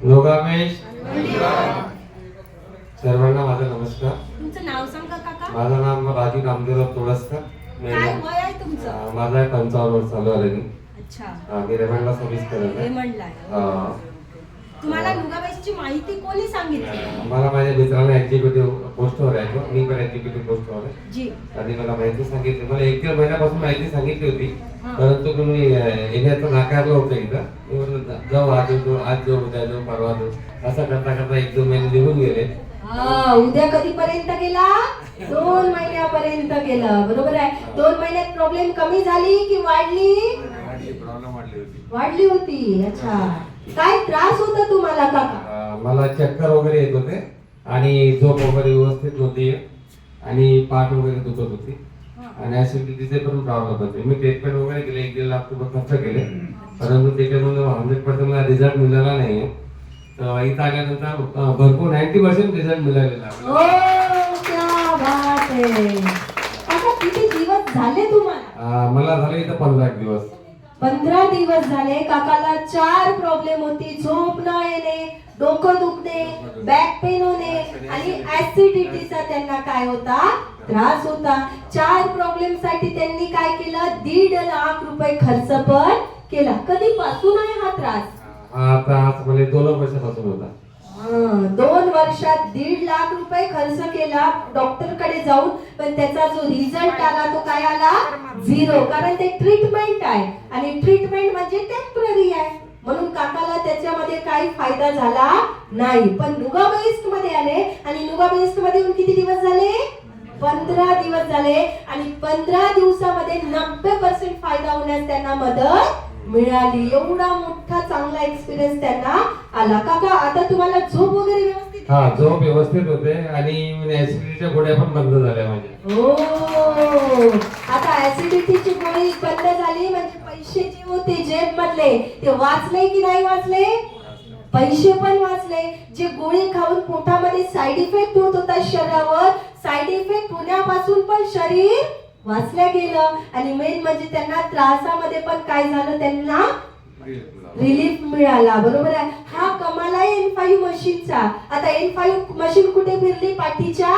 योगामेश सर्वांना माझा नमस्कार. तुमचं नाव सांगा काका. माझं नाम राजू नामदेवराव तोडसकर. काय वय आहे तुमचं? माझा 55 वर्ष चालू आहे. अच्छा. मी रेमंडला सर्व्हिस करत आहे. रेमंडला. तुम्हाला नुगाबाईची माहिती कोणी सांगितली? मला माझ्या मित्राने एक्झिक्युटिव्ह पोस्टवर आहे. मी पण एक्झिक्युटिव्ह पोस्टवर आहे. जी. आणि मला माहिती सांगितली. मला 1-1.5 महिन्यापासून माहिती सांगितली होती, परंतु तुम्ही येण्याचं नाकारलं होतं इथं. मी म्हटलं जाऊ, आज जाऊ, उद्या जाऊ, परवा जाऊ, असं करता करता 1-2 महिने निघून गेले. उद्या कधीपर्यंत गेला? 2 महिन्यापर्यंत गेलं. बरोबर आहे. 2 महिन्यात प्रॉब्लेम कमी झाली की वाढली? प्रॉब्लेम वाढली होती. अच्छा. काय त्रास होता तुम्हाला काका? मला चक्कर वगैरे येत होते आणि झोप वगैरे व्यवस्थित नव्हती आणि पाठ वगैरे दुखत होती आणि ऍसिडिटीचे पण प्रॉब्लेम होते. मी ट्रीटमेंट वगैरे केले, 1-1.5 लाख रुपये खर्च केले, परंतु त्याच्यामध्ये 100% मला रिझल्ट मिळाला नाही. तर इथं आल्यानंतर भरपूर 90% रिझल्ट मिळालेला. क्या बात आहे. आता किती दिवस झाले तुम्हाला? मला झाले इथं 15 दिवस. 15 दिवस झाले. काकाला 4 प्रॉब्लेम होती. झोप न येणे, डोकं दुखणे, बॅक पेन होणे आणि ऍसिडिटीचा त्यांना काय होता? त्रास होता. 4 प्रॉब्लेम साठी त्यांनी काय केलं? 1.5 लाख रुपये खर्च पण केला. कधीपासून आहे हा त्रास? आता आज म्हणजे 2 वर्षापासून होता. 2 वर्षात 1.5 लाख रुपये खर्च केला डॉक्टर कडे जाऊन, पण त्याचा जो रिझल्ट आला तो काय आला? 0. कारण ते ट्रीटमेंट आहे आणि ट्रीटमेंट म्हणजे टेम्पररी आहे, म्हणून काकाला त्याच्यामध्ये काही फायदा झाला नाही. पण नुगा बेस्ट मध्ये आले आणि नुगा बेस्ट मध्ये येऊन किती दिवस झाले? 15 दिवस झाले आणि 15 दिवसामध्ये 90% फायदा होण्यास त्यांना मदत मिळाली. एवढा मोठा चांगला एक्सपिरियन्स त्यांना आला. काका आता तुम्हाला झोप वगैरे व्यवस्थित? झोप व्यवस्थित होते आणि ऍसिडिटीच्या गोळ्या पण बंद झाल्या माझ्या. हो. आता ऍसिडिटीची गोळी बंद झाली म्हणजे पैसे जे होते जेब मधले ते वाचले की नाही वाचले? पैसे पण वाचले. जे गोळी खाऊन पोटामध्ये साइड इफेक्ट होत होता शरीरावर, साइड इफेक्ट होण्यापासून पण शरीर वाचल्या गेलं आणि मेन म्हणजे त्यांना त्रासामध्ये पण काय झालं? त्यांना रिलीफ मिळाला. बरोबर आहे. हा कमाल आहे N5 मशीनचा. आता N5 मशीन कुठे फिरली? पाठीच्या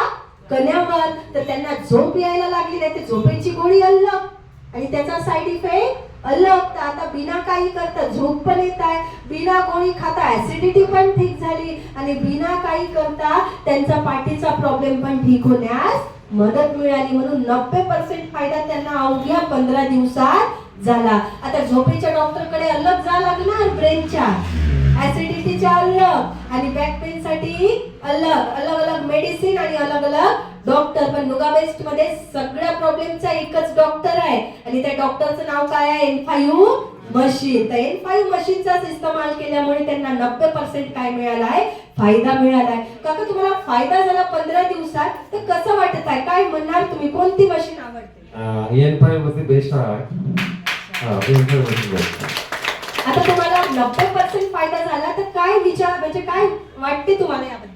कण्यावर. तर त्यांना झोप यायला लागली नाही, ते झोपेची गोळी अलग आणि त्याचा साइड इफेक्ट अलग. तर आता बिना काही करता झोप पण येत आहे, बिना गोळी खाता ऍसिडिटी पण ठीक झाली आणि बिना काही करता त्यांचा पाठीचा प्रॉब्लेम पण ठीक होण्यास मदत मिळाली. म्हणून 90% फायदा त्यांना अवघ्या 15 दिवसात झाला. आता झोपेच्या डॉक्टर कडे अलग जा लागणार, ब्रेनच्या, ऍसिडिटीच्या अलग आणि बॅक पेन साठी अलग मेडिसिन आणि अलग डॉक्टर. पण नुगा बेस्ट मध्ये सगळ्या प्रॉब्लेमचा एकच डॉक्टर आहे आणि त्या डॉक्टरचं नाव काय आहे? N5 machine. तर N5 मशीनचा इस्तेमाल केल्यामुळे त्यांना 90% काय मिळाला आहे? फायदा मिळाला आहे. काका तुम्हाला फायदा झाला 15 दिवसात, तर कसं वाटत आहे? काय म्हणणार तुम्ही? कोणती मशीन आवडते? N5 मध्ये बेस्ट आहे. N5 मध्ये आता तुम्हाला 90% फायदा झाला तर काय विचार म्हणजे काय वाटते तुम्हाला याबद्दल?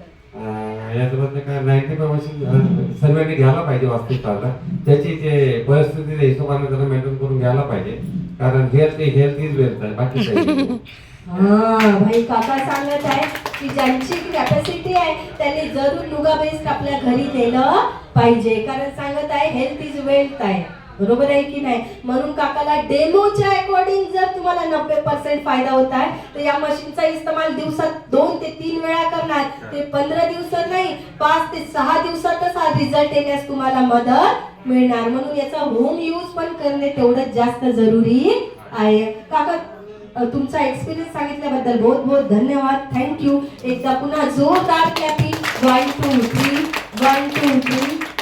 याच्यामध्ये काय 90% सर्वांनी घ्यायला पाहिजे वास्तविकता. त्याची जे परिस्थिती हिशोबाने त्याला मेंटेन करून घ्यायला पाहिजे, कारण हेल्थ इज वेल्थ आहे, बाकी काही. भाई काका सांगत आहे की ज्यांची कॅपॅसिटी आहे त्यांनी जरूर नुगा बेस्ट आपल्या घरी नेलं पाहिजे, कारण सांगत आहे हेल्थ इज वेल्थ आहे. बरोबर आहे की नाही? म्हणून काकाला डेमोच्या अकॉर्डिंग जर तुम्हाला 90% फायदा होत आहे तर या मशीनचा इस्तेमाल दिवसात 2 ते 3 वेळा करणार. ते 15 दिवसात नाही, 5 ते 6 दिवसातच हा रिझल्ट येण्यास तुम्हाला मदत मिळणार. म्हणून याचा होम यूज पण करणे तेवढंच जास्त जरुरी आहे. काका तुमचा एक्सपिरियन्स सांगितल्याबद्दल बहुत बहुत धन्यवाद. थँक्यू. एकदा पुन्हा जोरदार क्लॅपिंग. 1 2 3 1 2 3